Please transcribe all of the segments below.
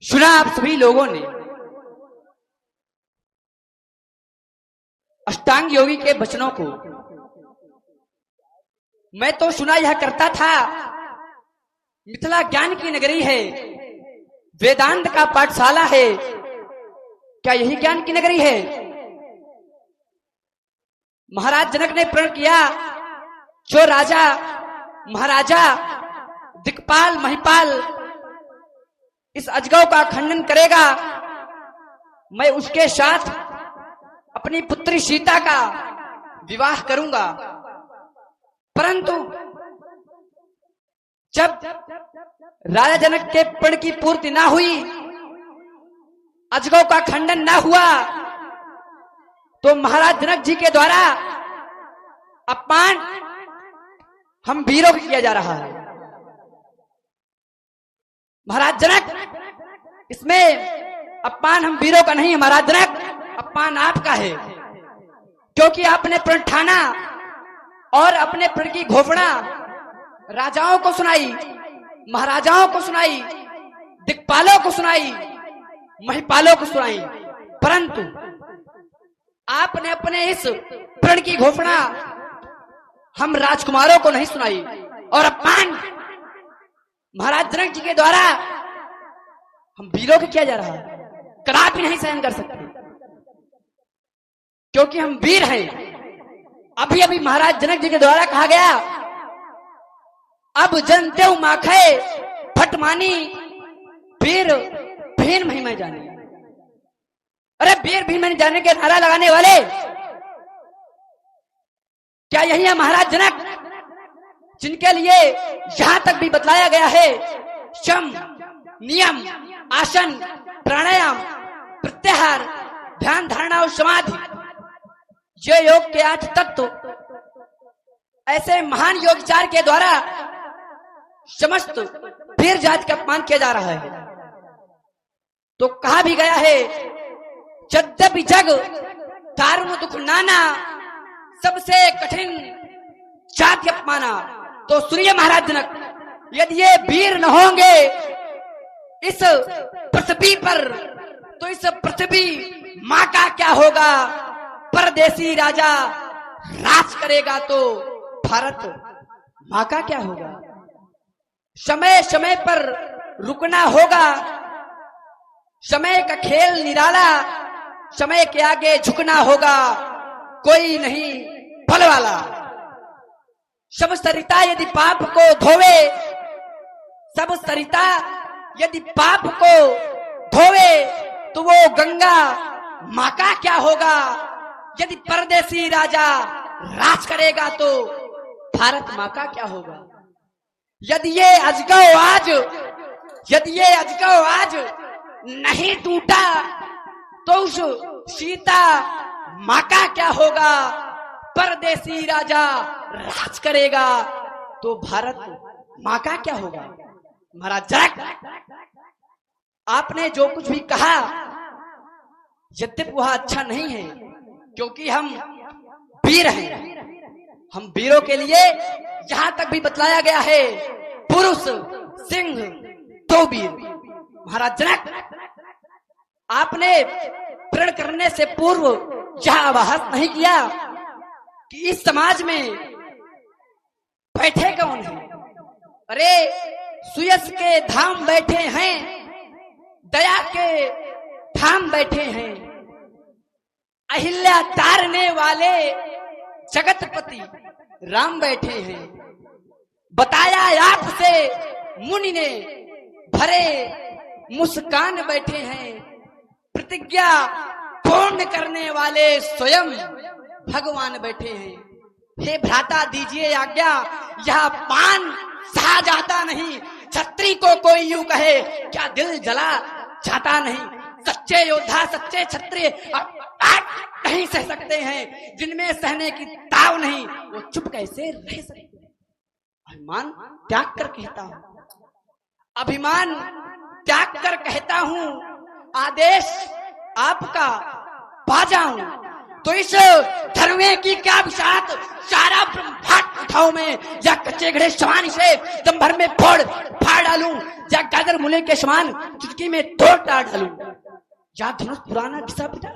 सुना आप सभी लोगों ने अष्टांग योगी के वचनों को। मैं तो सुना यह करता था मिथिला ज्ञान की नगरी है, वेदांत का पाठशाला है। क्या यही ज्ञान की नगरी है? महाराज जनक ने प्रण किया, जो राजा महाराजा दिक्पाल महिपाल इस अजगव का खंडन करेगा, मैं उसके साथ अपनी पुत्री सीता का विवाह करूंगा। परंतु जब राजा जनक के प्रण की पूर्ति ना हुई, अजगव का खंडन ना हुआ, तो महाराज जनक जी के द्वारा अपमान हम वीरों को किया जा रहा है। महाराज जनक, इसमें अपमान हम वीरों का नहीं, महाराज जनक अपमान आपका है, क्योंकि आपने प्रण ठाना और अपने प्रण की घोषणा राजाओं को सुनाई, महाराजाओं को सुनाई, दिक्पालों को सुनाई, महिपालों को सुनाई, परंतु आपने अपने इस प्रण की घोषणा हम राजकुमारों को नहीं सुनाई। और अपमान महाराज जनक जी के द्वारा हम वीरों को किया जा रहा है, कदापि नहीं सहन कर सकते, क्योंकि हम वीर हैं। अभी अभी महाराज जनक जी के द्वारा कहा गया, अब जनते माखे फटमानी वीर भीन महिमा जाने। अरे वीर भीन महिमा जाने के नारा लगाने वाले क्या यही है महाराज जनक, जिनके लिए यहां तक भी बतलाया गया है शम नियम आसन प्राणायाम प्रत्याहार ध्यान धारणा और समाधि, ये योग के 8 तत्व, ऐसे महान योगचार के द्वारा समस्त वीर जाति का अपमान किया जा रहा है। तो कहा भी गया है, यद्यपि जग दारुण दुख नाना, सबसे कठिन जाति अपमाना। तो सूर्य महाराज जनक, यदि ये वीर न होंगे इस पृथ्वी पर, तो इस पृथ्वी माँ का क्या होगा? परदेसी राजा राज करेगा तो भारत माँ का क्या होगा? समय समय पर रुकना होगा, समय का खेल निराला, समय के आगे झुकना होगा, कोई नहीं फल वाला। सब सरिता यदि पाप को धोवे, सब सरिता यदि पाप को धोवे, तो वो गंगा माँ का क्या होगा? यदि परदेसी राजा राज करेगा तो भारत माँ का क्या होगा? यदि ये अजगव आज नहीं टूटा, तो उस सीता माँ का क्या होगा? परदेसी राजा राज करेगा तो भारत माँ का क्या होगा? महाराज जनक, आपने जो कुछ भी कहा, यद्यपि वह अच्छा नहीं है, क्योंकि हम वीर हैं। हम वीरों के लिए यहां तक भी बतलाया गया है, पुरुष सिंह तो वीर। महाराज जनक, आपने प्रण करने से पूर्व यह आभास नहीं किया कि इस समाज में बैठे कौन है? अरे सुयस के धाम बैठे हैं, दया के धाम बैठे हैं, अहिल्या तारने वाले जगतपति राम बैठे हैं। बताया आपसे मुनि ने भरे मुस्कान बैठे हैं, प्रतिज्ञा पूर्ण करने वाले स्वयं भगवान बैठे हैं। हे भ्राता दीजिए आज्ञा, यह पान सहा जाता नहीं। छत्री को कोई यूं कहे, क्या दिल जला जाता नहीं? सच्चे योद्धा सच्चे क्षत्रिय नहीं सह सकते हैं, जिनमें सहने की ताव नहीं, वो चुप कैसे रह सकते? अभिमान त्याग कर कहता हूं, अभिमान त्याग कर कहता हूं, आदेश आपका पा जाऊं। तो इस धनुए की क्या विशात सारा ब्रह्मांड उठाओ में, या कच्चे घड़े समान इसे दम भर में फोड़ फाड़ डालूं, या गाजर मूले के समान चुटकी में तोड़ डाल डालूं। या धनुष पुराना घिसा पिटा,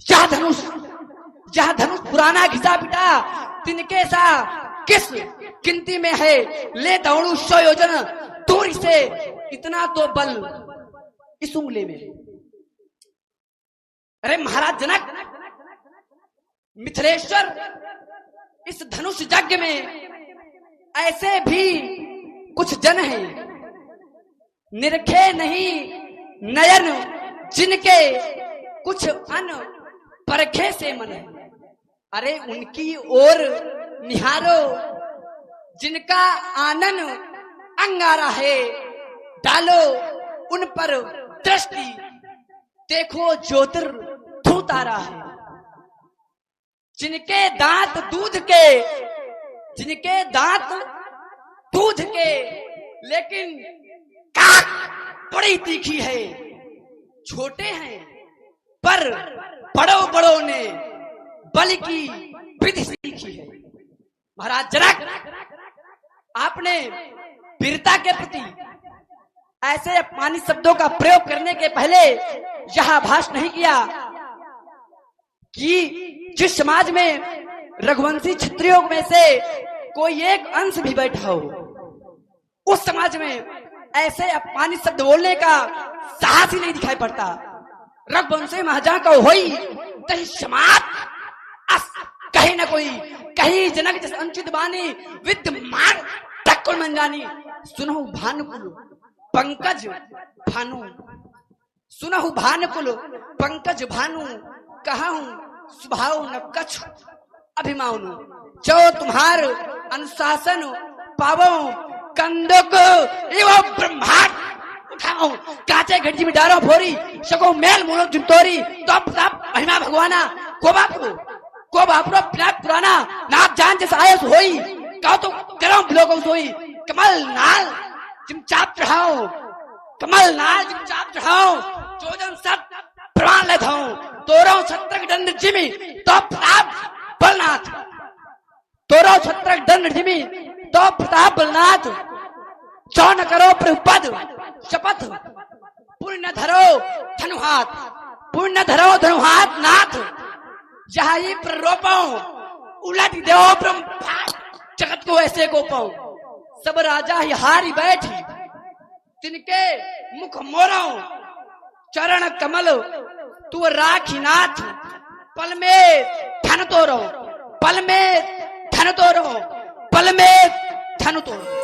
या धनुष पुराना घिसा पिटा, तिनके सा किस गिनती में है, ले दौड़ू 100 योजन दूर से, इतना तो बल इस उंगली में। अरे महाराज जनक, मिथिलेश्वर इस धनुष यज्ञ में ऐसे भी कुछ जन हैं, निरखे नहीं नयन जिनके, कुछ अन परखे से मन है। अरे उनकी ओर निहारो जिनका आनन अंगारा है, डालो उन पर दृष्टि, देखो ज्योतिर धू तारा है। जिनके दांत दूध के, लेकिन काट बड़ी तीखी है, छोटे हैं पर बड़ों ने बल की विधि सीखी है। महाराज जनक, आपने वीरता के प्रति ऐसे अपमानित शब्दों का प्रयोग करने के पहले यह आभास नहीं किया कि जिस समाज में रघुवंशी क्षत्रियों में से कोई एक अंश भी बैठा हो, उस समाज में ऐसे अपमानित शब्द बोलने का साहस ही नहीं दिखाई पड़ता। रघुवंशी महाजा का होई तही समाज कहीं न कोई, कहीं जनक जस अंचित बानी विद्यमान तकुल मंजानी, सुनहु भानुकुल पंकज भानु, सुनहु भानुकुल पंकज भानु, कहूं स्वभाव न कछु अभिमानु, जो तुम्हार अनुशासन पावो कंदक एवं ब्रह्मांड उठाओ, काचे घड़ी में डारो फोरी, सको मेल मोलो जुटोरी, तो महिमा भगवाना को बापरो पिनाक पुराना, नाप जान जैसा आयस होई, कहो तो करो लोगों सोई, कमल नाल चिमचाप चढ़ाओ, कमल नाल चिमचाप चढ़ाओ, चोदन सब प्रमाण ले धाओ, तोरो छत्रक दंड जिमी तो प्रताप बलनाथ, तोरो छत्रक दंड जिमी तो प्रताप बलनाथ, जो न करो प्रपद शपथ, पुण्य धरो धनुहाथ नाथ, यही प्ररोपो उलट दो ब्रह्म जगत को ऐसे को पाऊं, सब राजा ही हारी बैठी, तिनके मुख मोरो चरण कमल, तू राखी नाथ, पल में धन तोरो, पल में धन तोरो, पल में धन तोरो।